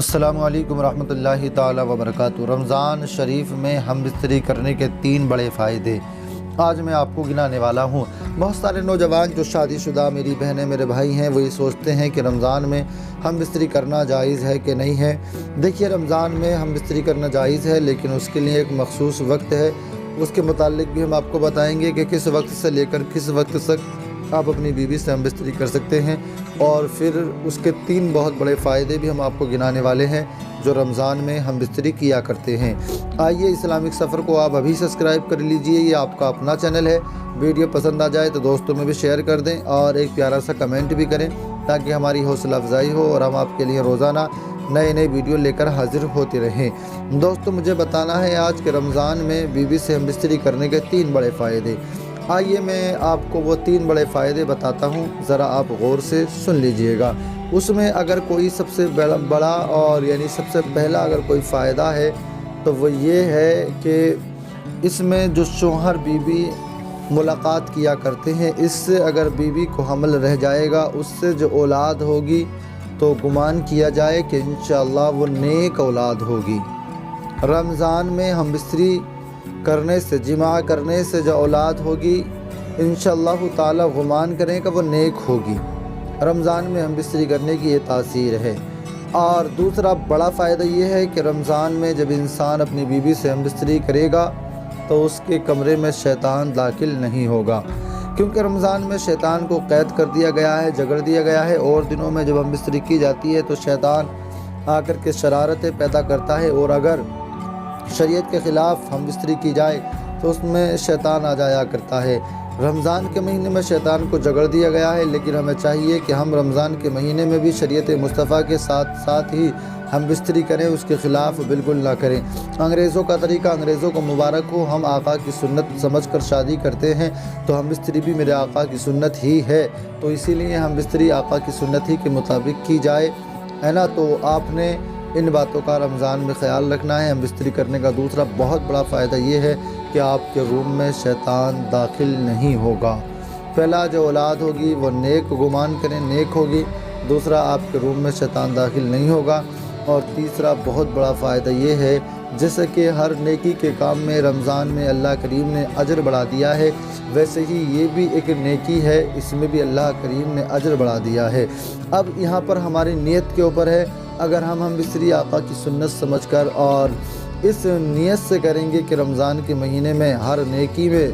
السلام علیکم ورحمۃ اللہ تعالی وبرکاتہ۔ رمضان شریف میں ہم بستری کرنے کے 3 بڑے فائدے آج میں آپ کو گنانے والا ہوں۔ بہت سارے نوجوان جو شادی شدہ میری بہنیں میرے بھائی ہیں وہ یہ سوچتے ہیں کہ رمضان میں ہم بستری کرنا جائز ہے کہ نہیں ہے۔ دیکھیے، رمضان میں ہم بستری کرنا جائز ہے، لیکن اس کے لیے ایک مخصوص وقت ہے۔ اس کے متعلق بھی ہم آپ کو بتائیں گے کہ کس وقت سے لے کر کس وقت تک آپ اپنی بیوی سے ہم بستری کر سکتے ہیں، اور پھر اس کے 3 بہت بڑے فائدے بھی ہم آپ کو گنانے والے ہیں جو رمضان میں ہم بستری کیا کرتے ہیں۔ آئیے اسلامک سفر کو آپ ابھی سبسکرائب کر لیجئے، یہ آپ کا اپنا چینل ہے۔ ویڈیو پسند آ جائے تو دوستوں میں بھی شیئر کر دیں اور ایک پیارا سا کمنٹ بھی کریں تاکہ ہماری حوصلہ افزائی ہو اور ہم آپ کے لیے روزانہ نئے ویڈیو لے کر حاضر ہوتے رہیں۔ دوستوں، مجھے بتانا ہے آج کے رمضان میں بیوی سے ہم بستری کرنے کے 3 بڑے فائدے۔ آئیے میں آپ کو وہ 3 بڑے فائدے بتاتا ہوں، ذرا آپ غور سے سن لیجئے گا۔ اس میں اگر کوئی سب سے بڑا اور سب سے پہلا اگر کوئی فائدہ ہے تو وہ یہ ہے کہ اس میں جو شوہر بیوی ملاقات کیا کرتے ہیں، اس سے اگر بیوی کو حمل رہ جائے گا، اس سے جو اولاد ہوگی تو گمان کیا جائے کہ انشاءاللہ وہ نیک اولاد ہوگی۔ رمضان میں ہم بستری کرنے سے، جماع کرنے سے جو اولاد ہوگی انشاءاللہ تعالی گمان کریں کہ وہ نیک ہوگی۔ رمضان میں ہم بستری کرنے کی یہ تاثیر ہے۔ اور دوسرا بڑا فائدہ یہ ہے کہ رمضان میں جب انسان اپنی بیوی سے ہم بستری کرے گا تو اس کے کمرے میں شیطان داخل نہیں ہوگا، کیونکہ رمضان میں شیطان کو قید کر دیا گیا ہے، جگڑ دیا گیا ہے، اور دنوں میں جب ہم بستری کی جاتی ہے تو شیطان آ کر کے شرارتیں پیدا کرتا ہے، اور اگر شریعت کے خلاف ہم بستری کی جائے تو اس میں شیطان آ جایا کرتا ہے۔ رمضان کے مہینے میں شیطان کو جگڑ دیا گیا ہے، لیکن ہمیں چاہیے کہ ہم رمضان کے مہینے میں بھی شریعت مصطفیٰ کے ساتھ ہی ہم بستری کریں، اس کے خلاف بالکل نہ کریں۔ انگریزوں کا طریقہ انگریزوں کو مبارک ہو، ہم آقا کی سنت سمجھ کر شادی کرتے ہیں تو ہم بستری بھی میرے آقا کی سنت ہی ہے، تو اسی لیے ہم بستری آقا کی سنت ہی کے مطابق کی جائے، ہے نا۔ تو آپ نے ان باتوں کا رمضان میں خیال رکھنا ہے۔ ہم بستری کرنے کا دوسرا بہت بڑا فائدہ یہ ہے کہ آپ کے روم میں شیطان داخل نہیں ہوگا۔ پہلا، جو اولاد ہوگی وہ نیک گمان کریں، نیک ہوگی۔ دوسرا، آپ کے روم میں شیطان داخل نہیں ہوگا۔ اور تیسرا بہت بڑا فائدہ یہ ہے، جیسے کہ ہر نیکی کے کام میں رمضان میں اللہ کریم نے اجر بڑھا دیا ہے، ویسے ہی یہ بھی ایک نیکی ہے، اس میں بھی اللہ کریم نے اجر بڑھا دیا ہے۔ اب یہاں پر ہماری نیت کے اوپر ہے، اگر ہم بستری آقا کی سنت سمجھ کر اور اس نیت سے کریں گے کہ رمضان کے مہینے میں ہر نیکی میں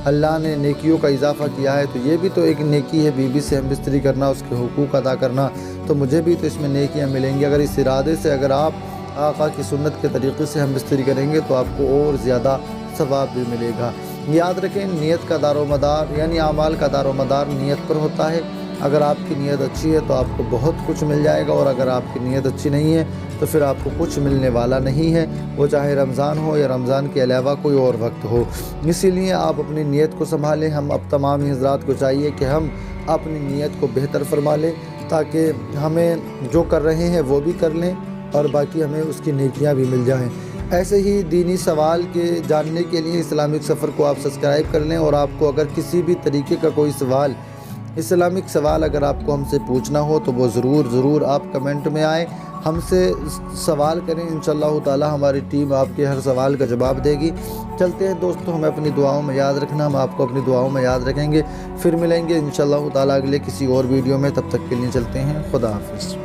اللہ نے نیکیوں کا اضافہ کیا ہے، تو یہ بھی تو ایک نیکی ہے، بیوی سے ہم بستری کرنا، اس کے حقوق ادا کرنا، تو مجھے بھی تو اس میں نیکیاں ملیں گی۔ اگر اس ارادے سے اگر آپ آقا کی سنت کے طریقے سے ہم بستری کریں گے تو آپ کو اور زیادہ ثواب بھی ملے گا۔ یاد رکھیں، نیت کا دار و مدار اعمال کا دار و مدار نیت پر ہوتا ہے۔ اگر آپ کی نیت اچھی ہے تو آپ کو بہت کچھ مل جائے گا، اور اگر آپ کی نیت اچھی نہیں ہے تو پھر آپ کو کچھ ملنے والا نہیں ہے، وہ چاہے رمضان ہو یا رمضان کے علاوہ کوئی اور وقت ہو۔ اسی لیے آپ اپنی نیت کو سنبھالیں۔ ہم اب تمام حضرات کو چاہیے کہ ہم اپنی نیت کو بہتر فرما لیں، تاکہ ہمیں جو کر رہے ہیں وہ بھی کر لیں اور باقی ہمیں اس کی نیکیاں بھی مل جائیں۔ ایسے ہی دینی سوال کے جاننے کے لیے اسلامک سفر کو آپ سبسکرائب کر لیں، اور آپ کو اگر کسی بھی طریقے کا کوئی سوال، اسلامک سوال اگر آپ کو ہم سے پوچھنا ہو تو وہ ضرور آپ کمنٹ میں آئیں، ہم سے سوال کریں، انشاءاللہ تعالی ہماری ٹیم آپ کے ہر سوال کا جواب دے گی۔ چلتے ہیں دوستوں، ہمیں اپنی دعاؤں میں یاد رکھنا، ہم آپ کو اپنی دعاؤں میں یاد رکھیں گے۔ پھر ملیں گے انشاءاللہ تعالی اگلے کسی اور ویڈیو میں، تب تک کے لیے چلتے ہیں، خدا حافظ۔